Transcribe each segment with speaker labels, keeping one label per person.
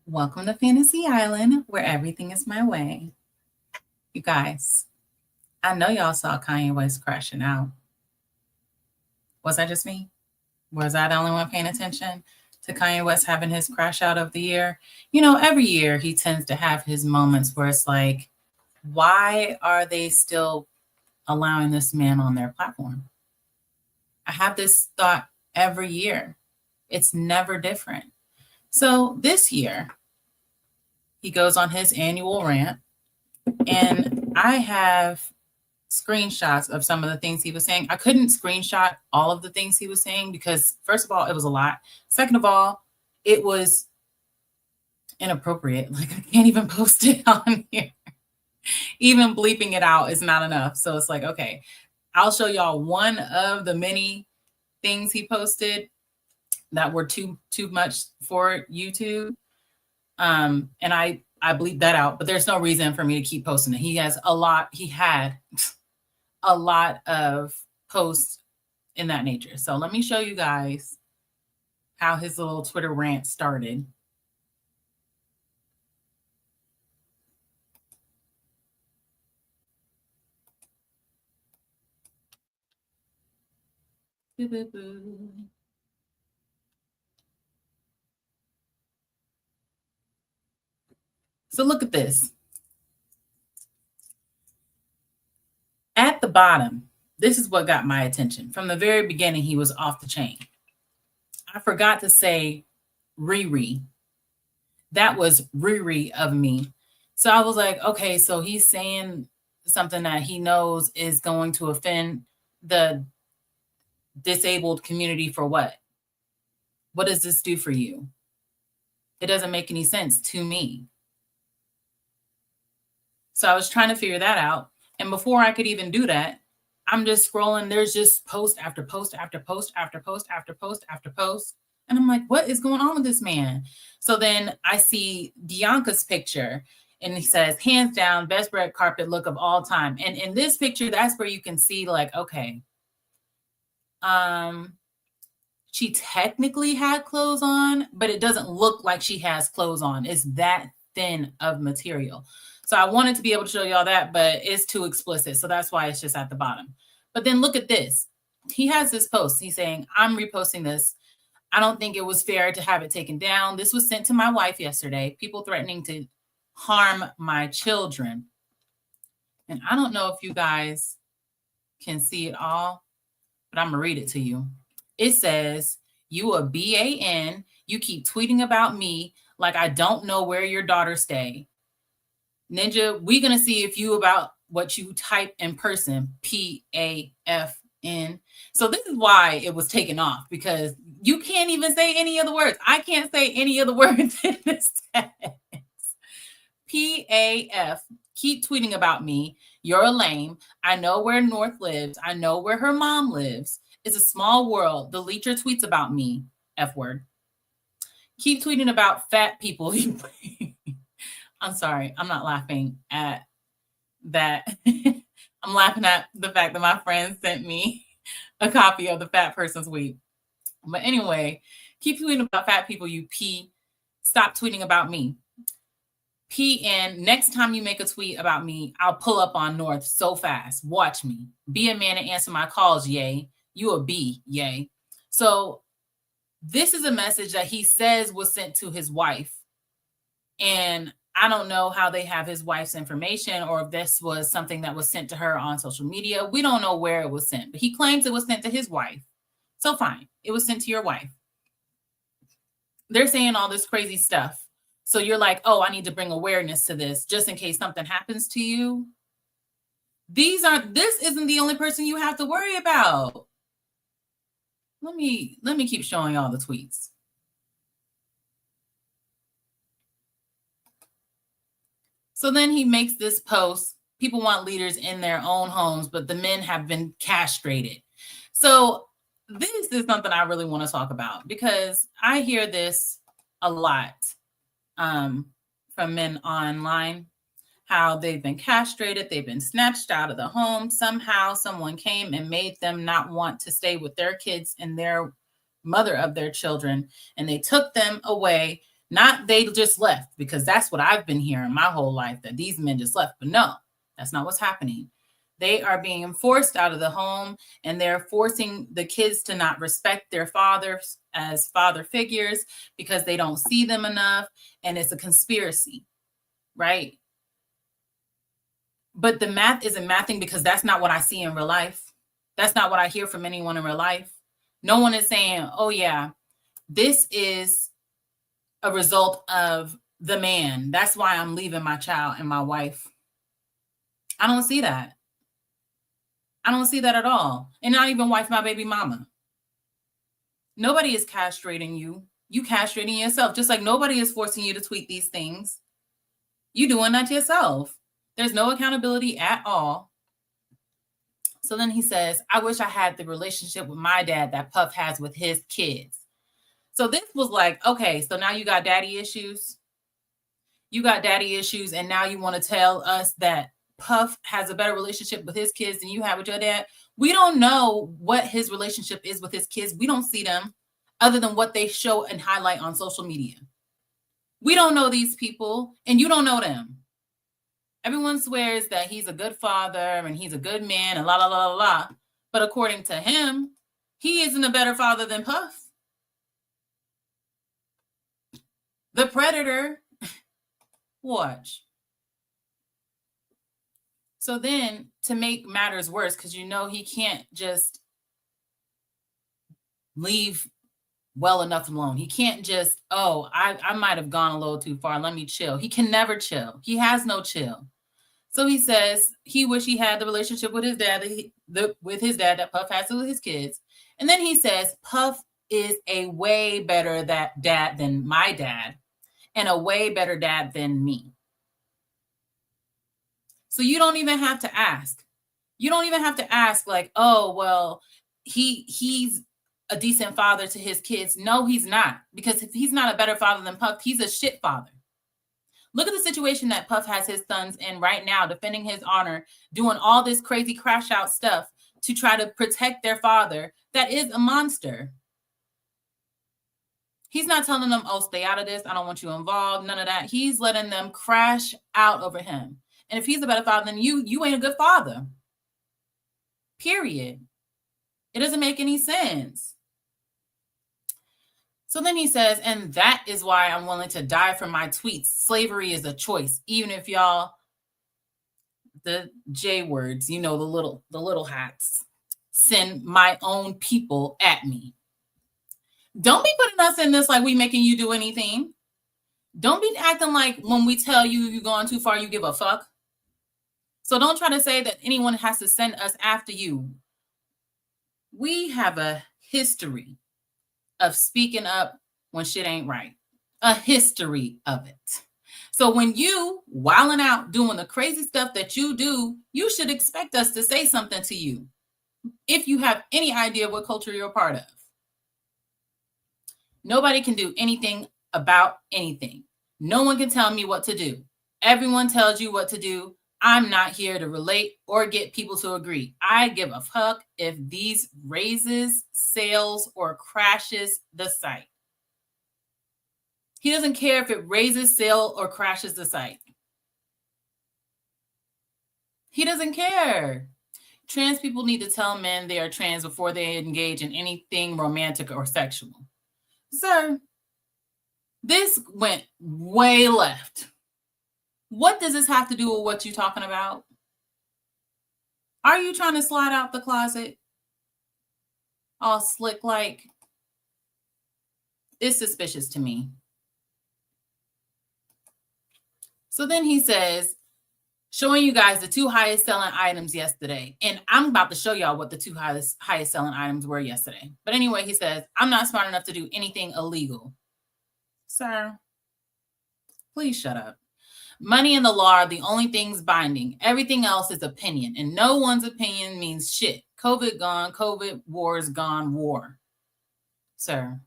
Speaker 1: Welcome to Fantasy Island, where everything is my way. You guys, I know y'all saw Kanye West crashing out. Was that just me? Was I the only one paying attention to Kanye West having his crash out of the year? Every year he tends to have his moments where it's like, why are they still allowing this man on their platform? I have this thought every year. It's never different. So this year, he goes on his annual rant, and I have screenshots of some of the things he was saying. I couldn't screenshot all of the things he was saying because, first of all, it was a lot. Second of all, it was inappropriate. Like, I can't even post it on here. Even bleeping it out is not enough. So it's like, okay, I'll show y'all one of the many things he posted that were too much for YouTube. And I bleep that out, but there's no reason for me to keep posting it. He had a lot of posts in that nature. So let me show you guys how his little Twitter rant started. So look at this. At the bottom, this is what got my attention. From the very beginning, he was off the chain. I forgot to say Riri. That was Riri of me. So I was like, okay, so he's saying something that he knows is going to offend the disabled community for what? What does this do for you? It doesn't make any sense to me. So I was trying to figure that out. And before I could even do that, I'm just scrolling. There's just post after post after post after post after post after post. And I'm like, what is going on with this man? So then I see Bianca's picture and he says, hands down, best red carpet look of all time. And in this picture, that's where you can see like, okay, she technically had clothes on, but it doesn't look like she has clothes on. It's that thin of material. So I wanted to be able to show y'all that, but it's too explicit. So that's why it's just at the bottom. But then look at this. He has this post. He's saying, I'm reposting this. I don't think it was fair to have it taken down. This was sent to my wife yesterday. People threatening to harm my children. And I don't know if you guys can see it all, but I'm going to read it to you. It says, you a BAN. You keep tweeting about me like I don't know where your daughter stay. Ninja, we going to see if you about what you type in person, PAFN. So this is why it was taken off, because you can't even say any of the words. I can't say any of the words in this text. PAF, keep tweeting about me. You're a lame. I know where North lives. I know where her mom lives. It's a small world. Delete your tweets about me. F word. Keep tweeting about fat people. I'm sorry. I'm not laughing at that. I'm laughing at the fact that my friend sent me a copy of the fat person's tweet. But anyway, keep tweeting about fat people, you P. Stop tweeting about me. PN, next time you make a tweet about me, I'll pull up on North so fast. Watch me. Be a man and answer my calls, yay. You a B, yay. So this is a message that he says was sent to his wife. And I don't know how they have his wife's information or if this was something that was sent to her on social media. We don't know where it was sent, but he claims it was sent to his wife. So fine, it was sent to your wife. They're saying all this crazy stuff. So you're like, oh, I need to bring awareness to this just in case something happens to you. This isn't the only person you have to worry about. Let me keep showing y'all the tweets. So then he makes this post. People want leaders in their own homes, but the men have been castrated. So this is something I really want to talk about because I hear this a lot from men online, how they've been castrated, they've been snatched out of the home. Somehow someone came and made them not want to stay with their kids and their mother of their children, and they took them away. Not they just left, because that's what I've been hearing my whole life, that these men just left. But no, that's not what's happening. They are being forced out of the home, and they're forcing the kids to not respect their fathers as father figures because they don't see them enough. And it's a conspiracy, right? But the math isn't mathing, because that's not what I see in real life. That's not what I hear from anyone in real life. No one is saying, oh, yeah, this is a result of the man. That's why I'm leaving my child and my wife. I don't see that. I don't see that at all. And not even wife, my baby mama. Nobody is castrating you. You castrating yourself. Just like nobody is forcing you to tweet these things. You doing that yourself. There's no accountability at all. So then he says, I wish I had the relationship with my dad that Puff has with his kids. So this was like, okay, so now you got daddy issues. You got daddy issues, and now you want to tell us that Puff has a better relationship with his kids than you have with your dad. We don't know what his relationship is with his kids. We don't see them other than what they show and highlight on social media. We don't know these people, and you don't know them. Everyone swears that he's a good father and he's a good man and la, la, la, la, la. But according to him, he isn't a better father than Puff. The predator. Watch. So then, to make matters worse, because you know he can't just leave well enough alone. He can't just, oh, I might have gone a little too far. Let me chill. He can never chill. He has no chill. So he says he wish he had the relationship with his dad, that Puff has with his kids. And then he says Puff is a way better dad than my dad, and a way better dad than me. So you don't even have to ask. You don't even have to ask like, oh, well, he's a decent father to his kids. No, he's not. Because if he's not a better father than Puff, he's a shit father. Look at the situation that Puff has his sons in right now, defending his honor, doing all this crazy crash out stuff to try to protect their father that is a monster. He's not telling them, oh, stay out of this. I don't want you involved. None of that. He's letting them crash out over him. And if he's a better father than you, you ain't a good father. Period. It doesn't make any sense. So then he says, and that is why I'm willing to die for my tweets. Slavery is a choice. Even if y'all, the J words, you know, the little hats, send my own people at me. Don't be putting us in this like we making you do anything. Don't be acting like when we tell you you're going too far, you give a fuck. So don't try to say that anyone has to send us after you. We have a history of speaking up when shit ain't right. A history of it. So when you wilding out doing the crazy stuff that you do, you should expect us to say something to you if you have any idea what culture you're a part of. Nobody can do anything about anything. No one can tell me what to do. Everyone tells you what to do. I'm not here to relate or get people to agree. I give a fuck if these raises sales or crashes the site. He doesn't care if it raises sale or crashes the site. He doesn't care. Trans people need to tell men they are trans before they engage in anything romantic or sexual. Sir, this went way left. What does this have to do with what you're talking about? Are you trying to slide out the closet? All slick like? It's suspicious to me. So then he says, showing you guys the 2 highest selling items yesterday. And I'm about to show y'all what the 2 highest selling items were yesterday. But anyway, he says, I'm not smart enough to do anything illegal. Sir, please shut up. Money and the law are the only things binding. Everything else is opinion, and no one's opinion means shit. COVID gone, COVID, war's gone, war. Sir,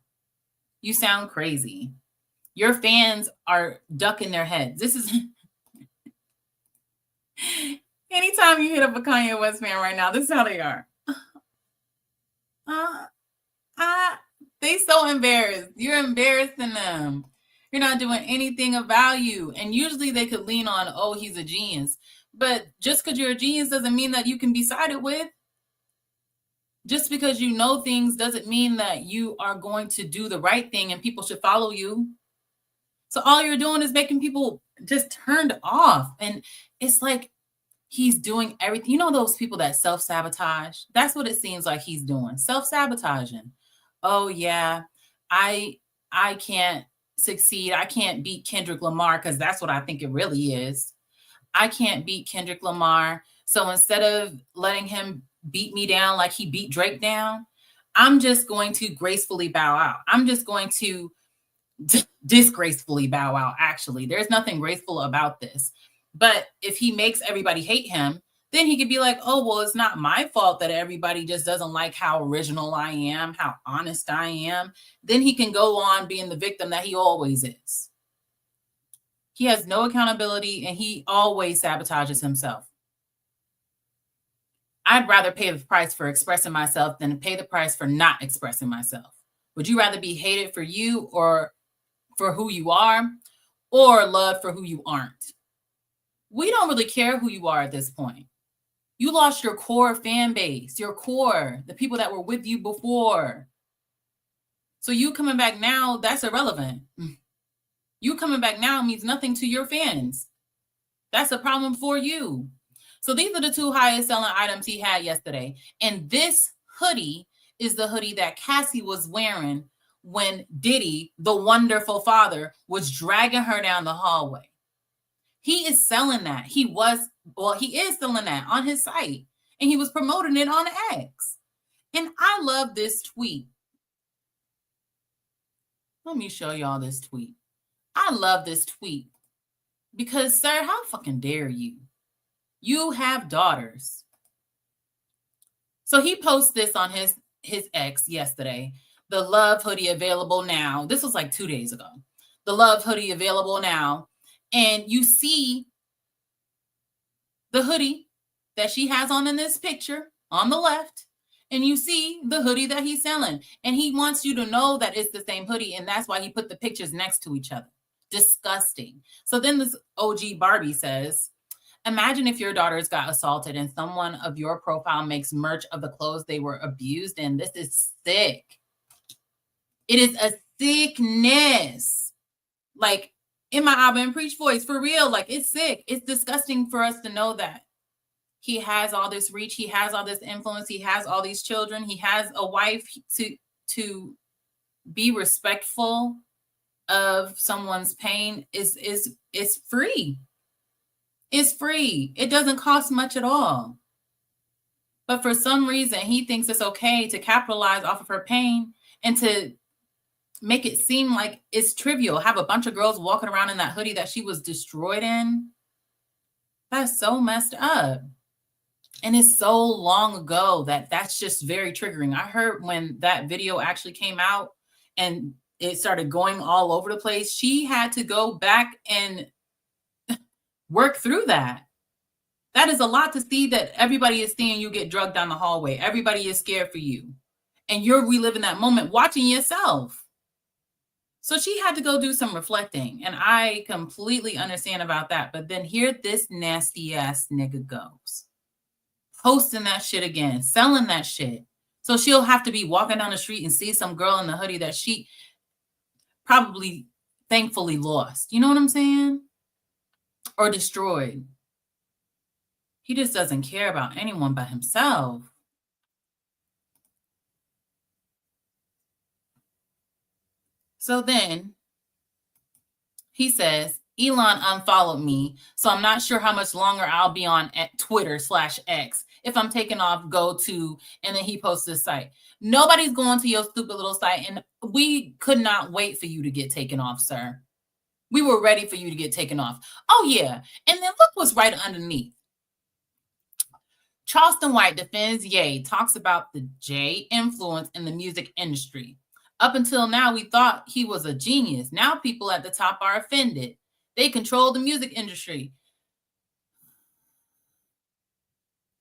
Speaker 1: you sound crazy. Your fans are ducking their heads. This is... Anytime you hit up a Kanye West fan right now, this is how they are. They so embarrassed. You're embarrassing them. You're not doing anything of value. And usually they could lean on, oh, he's a genius. But just because you're a genius doesn't mean that you can be sided with. Just because you know things doesn't mean that you are going to do the right thing and people should follow you. So all you're doing is making people just turned off. And it's like he's doing everything. You know those people that self-sabotage? That's what it seems like he's doing. Self-sabotaging. Oh yeah, I I can't succeed. I can't beat Kendrick Lamar because that's what I think it really is. I can't beat Kendrick Lamar. So instead of letting him beat me down like he beat Drake down, I'm just going to gracefully bow out. I'm just going to disgracefully bow out. Actually, there's nothing graceful about this. But if he makes everybody hate him, then he could be like, oh, well, it's not my fault that everybody just doesn't like how original I am, how honest I am. Then he can go on being the victim that he always is. He has no accountability and he always sabotages himself. I'd rather pay the price for expressing myself than pay the price for not expressing myself. Would you rather be hated for you or for who you are, or loved for who you aren't? We don't really care who you are at this point. You lost your core fan base, your core, the people that were with you before. So you coming back now, that's irrelevant. You coming back now means nothing to your fans. That's a problem for you. So these are the two highest selling items he had yesterday. And this hoodie is the hoodie that Cassie was wearing when Diddy, the wonderful father, was dragging her down the hallway. He is selling that. He is selling that on his site. And he was promoting it on X. And I love this tweet. Let me show y'all this tweet. I love this tweet. Because, sir, how fucking dare you? You have daughters. So he posted this on his X yesterday. The Love hoodie available now. This was like 2 days ago. The Love hoodie available now. And you see the hoodie that she has on in this picture on the left. And you see the hoodie that he's selling. And he wants you to know that it's the same hoodie. And that's why he put the pictures next to each other. Disgusting. So then this OG Barbie says, imagine if your daughters got assaulted and someone of your profile makes merch of the clothes they were abused in. This is sick. It is a sickness. Like in my Abba and Preach voice, for real, like it's sick. It's disgusting for us to know that he has all this reach. He has all this influence. He has all these children. He has a wife to be respectful of someone's pain is free. It's free. It doesn't cost much at all. But for some reason, he thinks it's okay to capitalize off of her pain and to make it seem like it's trivial. Have a bunch of girls walking around in that hoodie that she was destroyed in. That's so messed up. And it's so long ago that that's just very triggering. I heard when that video actually came out and it started going all over the place, she had to go back and work through that. That is a lot to see that everybody is seeing you get drugged down the hallway. Everybody is scared for you. And you're reliving that moment, watching yourself. So she had to go do some reflecting. And I completely understand about that. But then here this nasty ass nigga goes. Posting that shit again. Selling that shit. So she'll have to be walking down the street and see some girl in the hoodie that she probably thankfully lost. You know what I'm saying? Or destroyed. He just doesn't care about anyone but himself. So then he says, Elon unfollowed me, so I'm not sure how much longer I'll be on at Twitter/X. If I'm taking off, go to, and then he posts this site. Nobody's going to your stupid little site, and we could not wait for you to get taken off, sir. We were ready for you to get taken off. Oh, yeah. And then look what's right underneath. Charleston White defends Ye, talks about the J influence in the music industry. Up until now, we thought he was a genius. Now people at the top are offended. They control the music industry.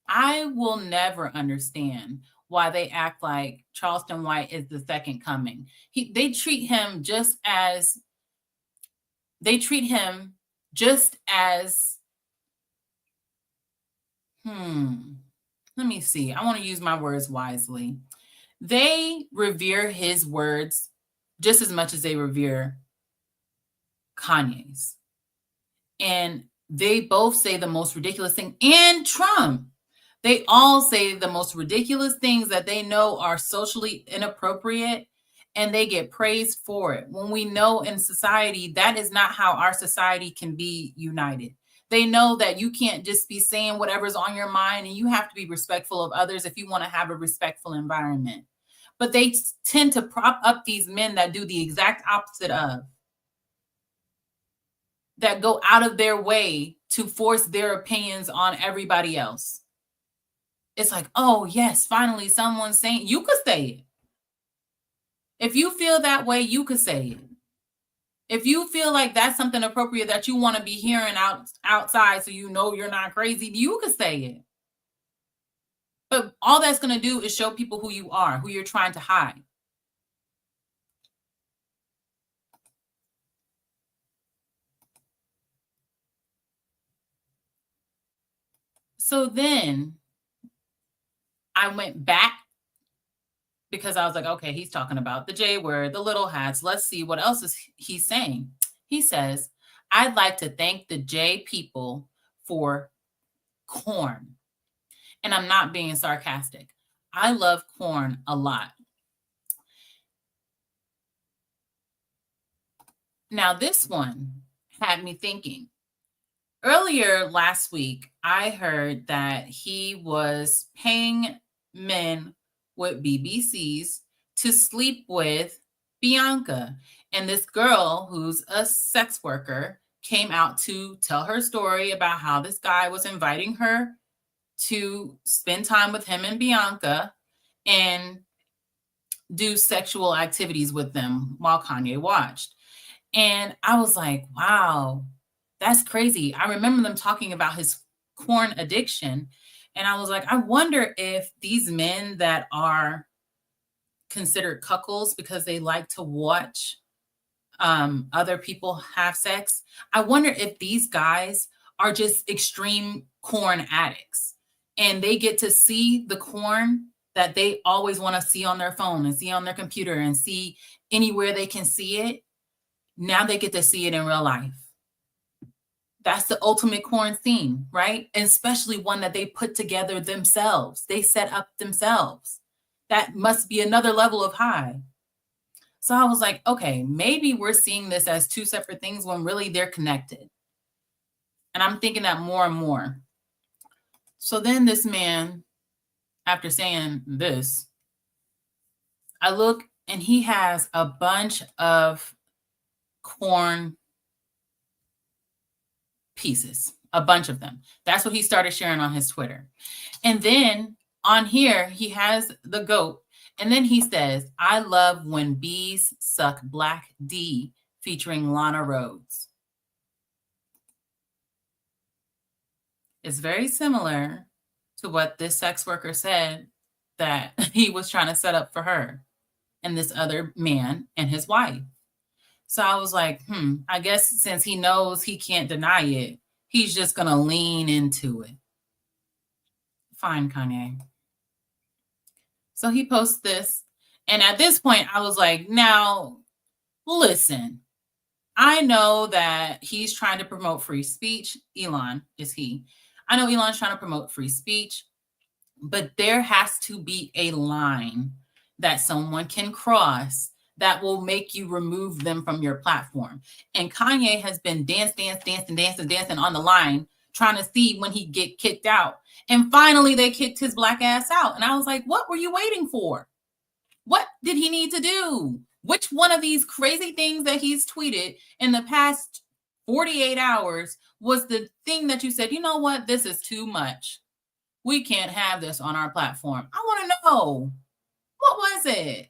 Speaker 1: I will never understand why they act like Charleston White is the second coming. They treat him just as they treat him just as, let me see. I want to use my words wisely. They revere his words just as much as they revere Kanye's. And they both say the most ridiculous thing. And Trump. They all say the most ridiculous things that they know are socially inappropriate, and they get praised for it. When we know in society, that is not how our society can be united. They know that you can't just be saying whatever's on your mind, and you have to be respectful of others if you want to have a respectful environment. But they tend to prop up these men that do the exact opposite of, that go out of their way to force their opinions on everybody else. It's like, oh, yes, finally someone's saying, you could say it. If you feel that way, you could say it. If you feel like that's something appropriate that you want to be hearing outside so you know you're not crazy, you could say it. But all that's going to do is show people who you are, who you're trying to hide. So then I went back because I was like, okay, he's talking about the J word, the little hats. Let's see what else is he saying. He says, I'd like to thank the J people for corn. And I'm not being sarcastic. I love corn a lot. Now, this one had me thinking. Earlier last week, I heard that he was paying men with BBCs to sleep with Bianca. And this girl, who's a sex worker, came out to tell her story about how this guy was inviting her to spend time with him and Bianca and do sexual activities with them while Kanye watched. And I was like, wow, that's crazy. I remember them talking about his corn addiction. And I was like, I wonder if these men that are considered cuckolds because they like to watch other people have sex, I wonder if these guys are just extreme corn addicts and they get to see the corn that they always want to see on their phone and see on their computer and see anywhere they can see it. Now they get to see it in real life. That's the ultimate corn theme, right? And especially one that they put together themselves. They set up themselves. That must be another level of high. So I was like, okay, maybe we're seeing this as two separate things when really they're connected. And I'm thinking that more and more. So then this man, after saying this, I look and he has a bunch of corn pieces, a bunch of them. That's what he started sharing on his Twitter. And then on here, he has the goat. And then he says, I love when bees suck Black D featuring Lana Rhoades. It's very similar to what this sex worker said that he was trying to set up for her and this other man and his wife. So I was like, I guess since he knows he can't deny it, he's just going to lean into it. Fine, Kanye. So he posts this. And at this point, I was like, now, listen, I know that he's trying to promote free speech. Elon is he. I know Elon's trying to promote free speech, but there has to be a line that someone can cross that will make you remove them from your platform. And Kanye has been dancing on the line, trying to see when he get kicked out. And finally, they kicked his black ass out. And I was like, what were you waiting for? What did he need to do? Which one of these crazy things that he's tweeted in the past 48 hours was the thing that you said, you know what, this is too much. We can't have this on our platform. I want to know, what was it?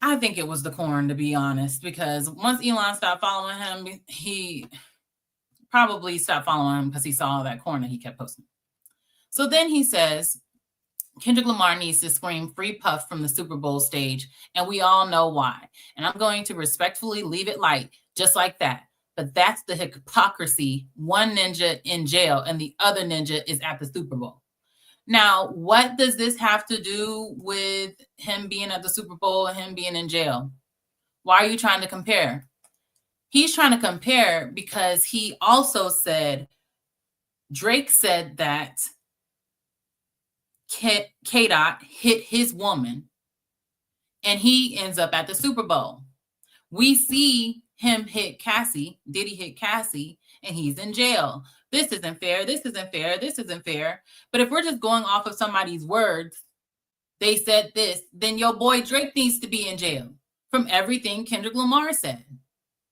Speaker 1: I think it was the corn, to be honest, because once Elon stopped following him, he probably stopped following him because he saw all that corn that he kept posting. So then he says, Kendrick Lamar needs to scream "Free Puff" from the Super Bowl stage, and we all know why. And I'm going to respectfully leave it light, just like that. But that's the hypocrisy. One ninja in jail and the other ninja is at the Super Bowl. Now, what does this have to do with him being at the Super Bowl and him being in jail? Why are you trying to compare? He's trying to compare because he also said, Drake said that K-Dot hit his woman and he ends up at the Super Bowl. We see him hit Cassie, Diddy hit Cassie, and he's in jail. This isn't fair. This isn't fair. This isn't fair. But if we're just going off of somebody's words, they said this, then your boy Drake needs to be in jail from everything Kendrick Lamar said,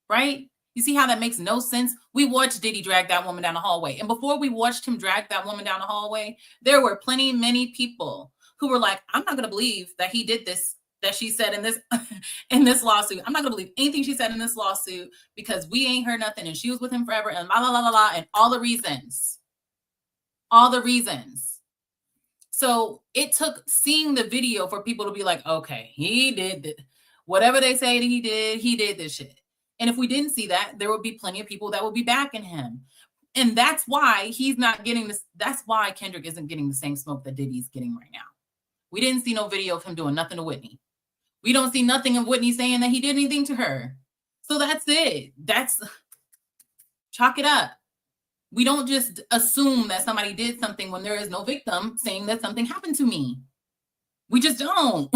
Speaker 1: right? You see how that makes no sense? We watched Diddy drag that woman down the hallway. And before we watched him drag that woman down the hallway, there were many people who were like, I'm not going to believe that he did this, that she said in this in this lawsuit. I'm not going to believe anything she said in this lawsuit because we ain't heard nothing and she was with him forever and la, la, la, la, la, and all the reasons. All the reasons. So it took seeing the video for people to be like, okay, he did this. Whatever they say that he did this shit. And if we didn't see that, there would be plenty of people that would be backing him. And that's why he's not getting this. That's why Kendrick isn't getting the same smoke that Diddy's getting right now. We didn't see no video of him doing nothing to Whitney. We don't see nothing of Whitney saying that he did anything to her. So that's it. That's chalk it up. We don't just assume that somebody did something when there is no victim saying that something happened to me. We just don't.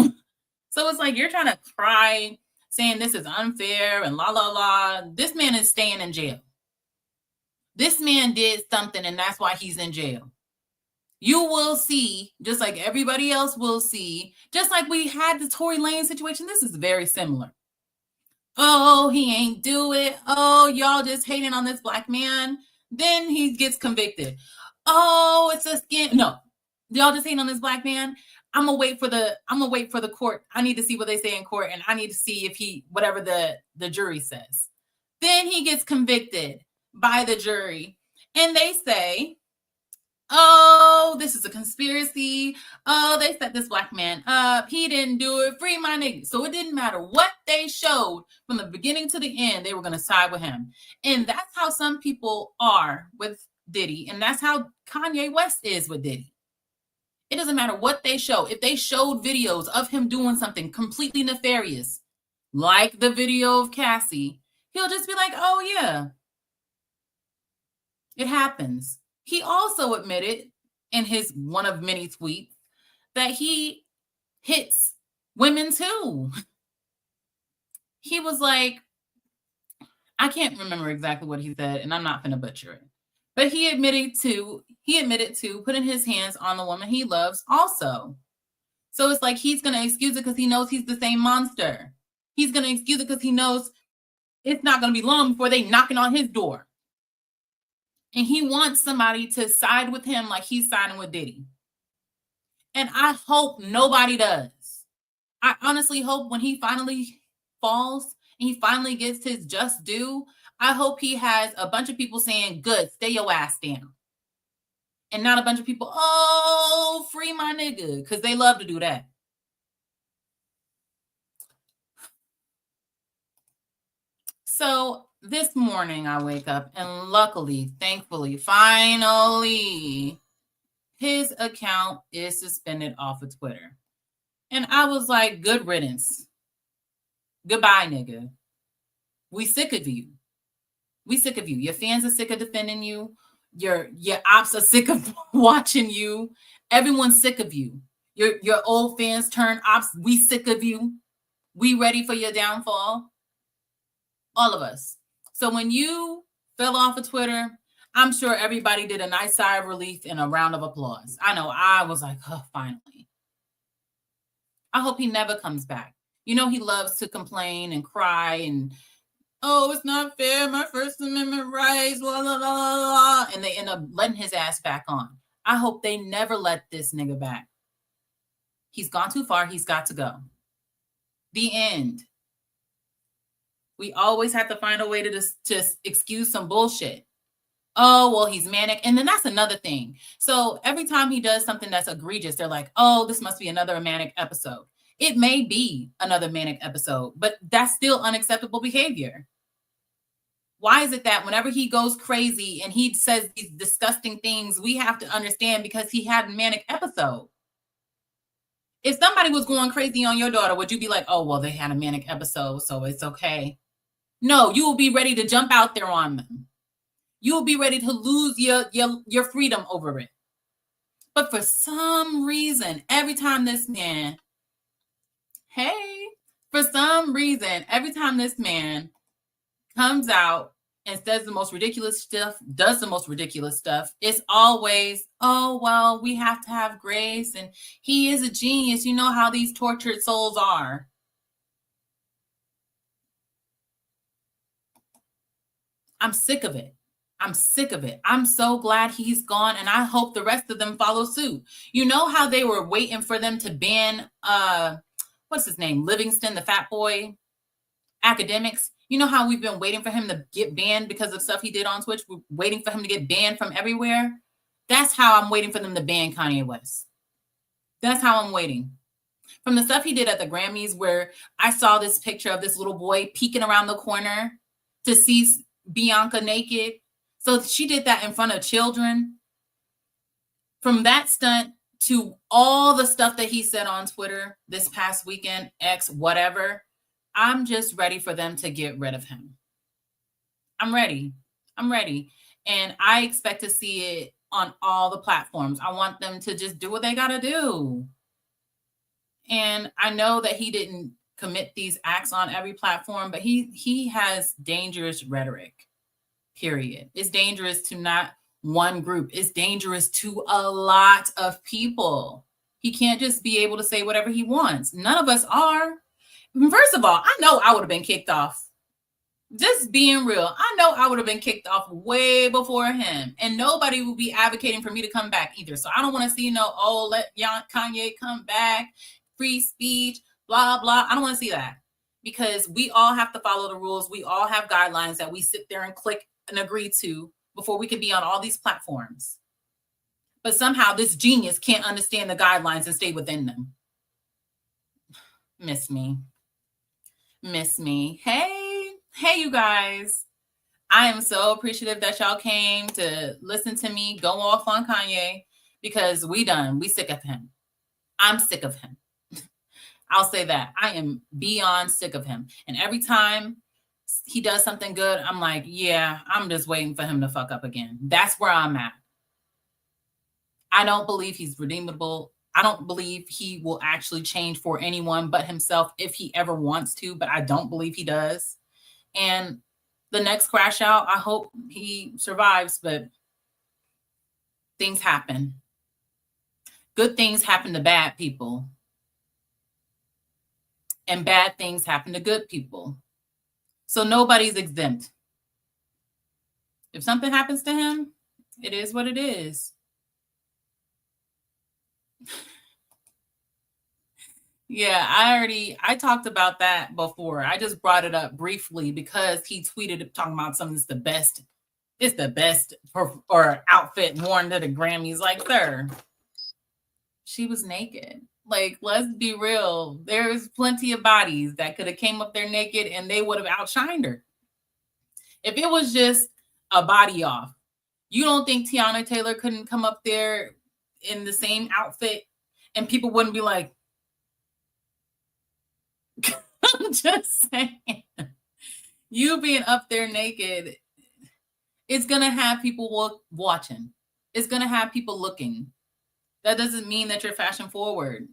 Speaker 1: So it's like you're trying to cry saying this is unfair and la, la, la. This man is staying in jail. This man did something and that's why he's in jail. You will see, just like everybody else will see, just like we had the Tory Lanez situation. This is very similar. Oh, he ain't do it. Oh, y'all just hating on this black man. Then he gets convicted. Oh, it's a scam. No, y'all just hating on this black man. I'm gonna wait for the court. I need to see what they say in court, and I need to see if he, whatever the jury says. Then he gets convicted by the jury, and they say, oh, this is a conspiracy. Oh, they set this black man up. He didn't do it. Free my nigga. So it didn't matter what they showed from the beginning to the end, they were going to side with him. And that's how some people are with Diddy. And that's how Kanye West is with Diddy. It doesn't matter what they show. If they showed videos of him doing something completely nefarious, like the video of Cassie, he'll just be like, oh, yeah, it happens. He also admitted in his one of many tweets that he hits women too. He was like, I can't remember exactly what he said, and I'm not gonna butcher it. But he admitted to putting his hands on the woman he loves also. So it's like he's gonna excuse it because he knows he's the same monster. He's gonna excuse it because he knows it's not gonna be long before they knocking on his door. And he wants somebody to side with him like he's siding with Diddy. And I hope nobody does. I honestly hope when he finally falls and he finally gets his just due, I hope he has a bunch of people saying, good, stay your ass down. And not a bunch of people, oh, free my nigga, because they love to do that. So this morning I wake up and luckily, thankfully, finally, his account is suspended off of Twitter. And I was like, good riddance. Goodbye, nigga. We sick of you. We sick of you. Your fans are sick of defending you. Your ops are sick of watching you. Everyone's sick of you. Your old fans turn ops. We sick of you. We ready for your downfall. All of us. So when you fell off of Twitter, I'm sure everybody did a nice sigh of relief and a round of applause. I know I was like, oh, finally. I hope he never comes back. You know, he loves to complain and cry and, oh, it's not fair. My First Amendment rights, blah, blah, blah, blah. And they end up letting his ass back on. I hope they never let this nigga back. He's gone too far. He's got to go. The end. We always have to find a way to just excuse some bullshit. Oh, well, he's manic. And then that's another thing. So every time he does something that's egregious, they're like, oh, this must be another manic episode. It may be another manic episode, but that's still unacceptable behavior. Why is it that whenever he goes crazy and he says these disgusting things, we have to understand because he had a manic episode? If somebody was going crazy on your daughter, would you be like, oh, well, they had a manic episode, so it's okay? No, you will be ready to jump out there on them. You will be ready to lose your freedom over it. But for some reason, every time this man, every time this man comes out and says the most ridiculous stuff, does the most ridiculous stuff, it's always, oh, well, we have to have grace and he is a genius. You know how these tortured souls are. I'm sick of it. I'm sick of it. I'm so glad he's gone, and I hope the rest of them follow suit. You know how they were waiting for them to ban, what's his name? Livingston, the fat boy, academics. You know how we've been waiting for him to get banned because of stuff he did on Twitch? We're waiting for him to get banned from everywhere. That's how I'm waiting for them to ban Kanye West. That's how I'm waiting. From the stuff he did at the Grammys, where I saw this picture of this little boy peeking around the corner to see Bianca naked. So she did that in front of children. From that stunt to all the stuff that he said on Twitter this past weekend, X, whatever, I'm just ready for them to get rid of him. I'm ready. And I expect to see it on all the platforms. I want them to just do what they got to do. And I know that he didn't commit these acts on every platform, but he has dangerous rhetoric. Period. It's dangerous to not one group. It's dangerous to a lot of people. He can't just be able to say whatever he wants. None of us are. First of all, I know I would have been kicked off. Just being real, I know I would have been kicked off way before him. And nobody will be advocating for me to come back either. So I don't want to see let Kanye come back, free speech, blah, blah. I don't want to see that. Because we all have to follow the rules. We all have guidelines that we sit there and click and agree to before we can be on all these platforms. But somehow this genius can't understand the guidelines and stay within them. Miss me. Hey, you guys. I am so appreciative that y'all came to listen to me go off on Kanye because we sick of him. I'm sick of him. I'll say that. I am beyond sick of him. And every time he does something good, I'm like, yeah, I'm just waiting for him to fuck up again. That's where I'm at. I don't believe he's redeemable. I don't believe he will actually change for anyone but himself if he ever wants to, but I don't believe he does. And the next Crashout, I hope he survives, but things happen. Good things happen to bad people. And bad things happen to good people. So nobody's exempt. If something happens to him, it is what it is. Yeah, I talked about that before. I just brought it up briefly because he tweeted talking about something that's the best. It's the best or outfit worn to the Grammys. Like, sir, she was naked. Like, let's be real. There's plenty of bodies that could have came up there naked and they would have outshined her. If it was just a body off, you don't think Tiana Taylor couldn't come up there in the same outfit and people wouldn't be like, I'm just saying, you being up there naked, it's going to have people watching. It's going to have people looking. That doesn't mean that you're fashion forward.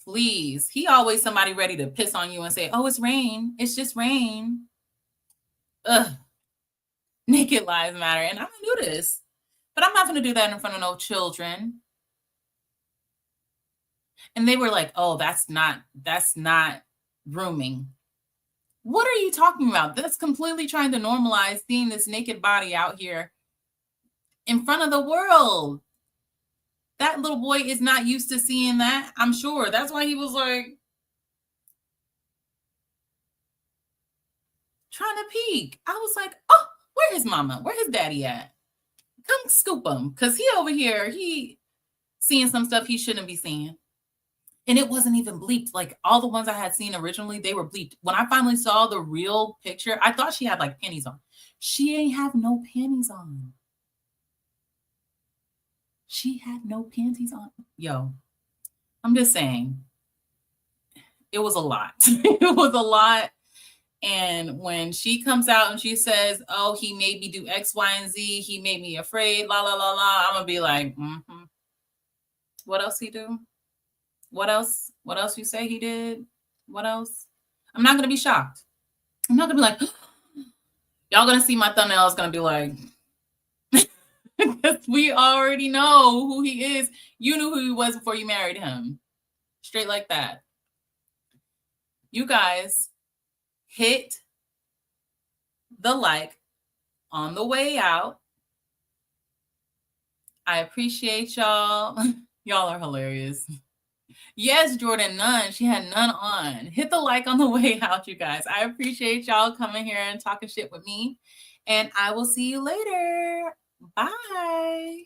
Speaker 1: Please. He always somebody ready to piss on you and say, oh, it's rain. It's just rain. Ugh. Naked lives matter. And I'm going to do this. But I'm not going to do that in front of no children. And they were like, oh, that's not grooming. What are you talking about? That's completely trying to normalize seeing this naked body out here in front of the world. That little boy is not used to seeing that, I'm sure. That's why he was like trying to peek. I was like, oh, Where his mama? Where his daddy at? Come scoop him. Because he over here, he seeing some stuff he shouldn't be seeing. And it wasn't even bleeped. Like all the ones I had seen originally, they were bleeped. When I finally saw the real picture, I thought she had like panties on. She ain't have no panties on. She had no panties on. Yo, I'm just saying, it was a lot. It was a lot. And when she comes out and she says, "Oh, he made me do X, Y, and Z. He made me afraid." La la la la. I'm gonna be like, What else he do? What else? What else you say he did? What else? I'm not gonna be shocked. I'm not gonna be like, y'all gonna see my thumbnail is gonna be like, because we already know who he is. You knew who he was before you married him. Straight like that. You guys hit the like on the way out. I appreciate y'all. Y'all are hilarious. Yes, Jordan, none. She had none on. Hit the like on the way out, you guys. I appreciate y'all coming here and talking shit with me. And I will see you later. Bye.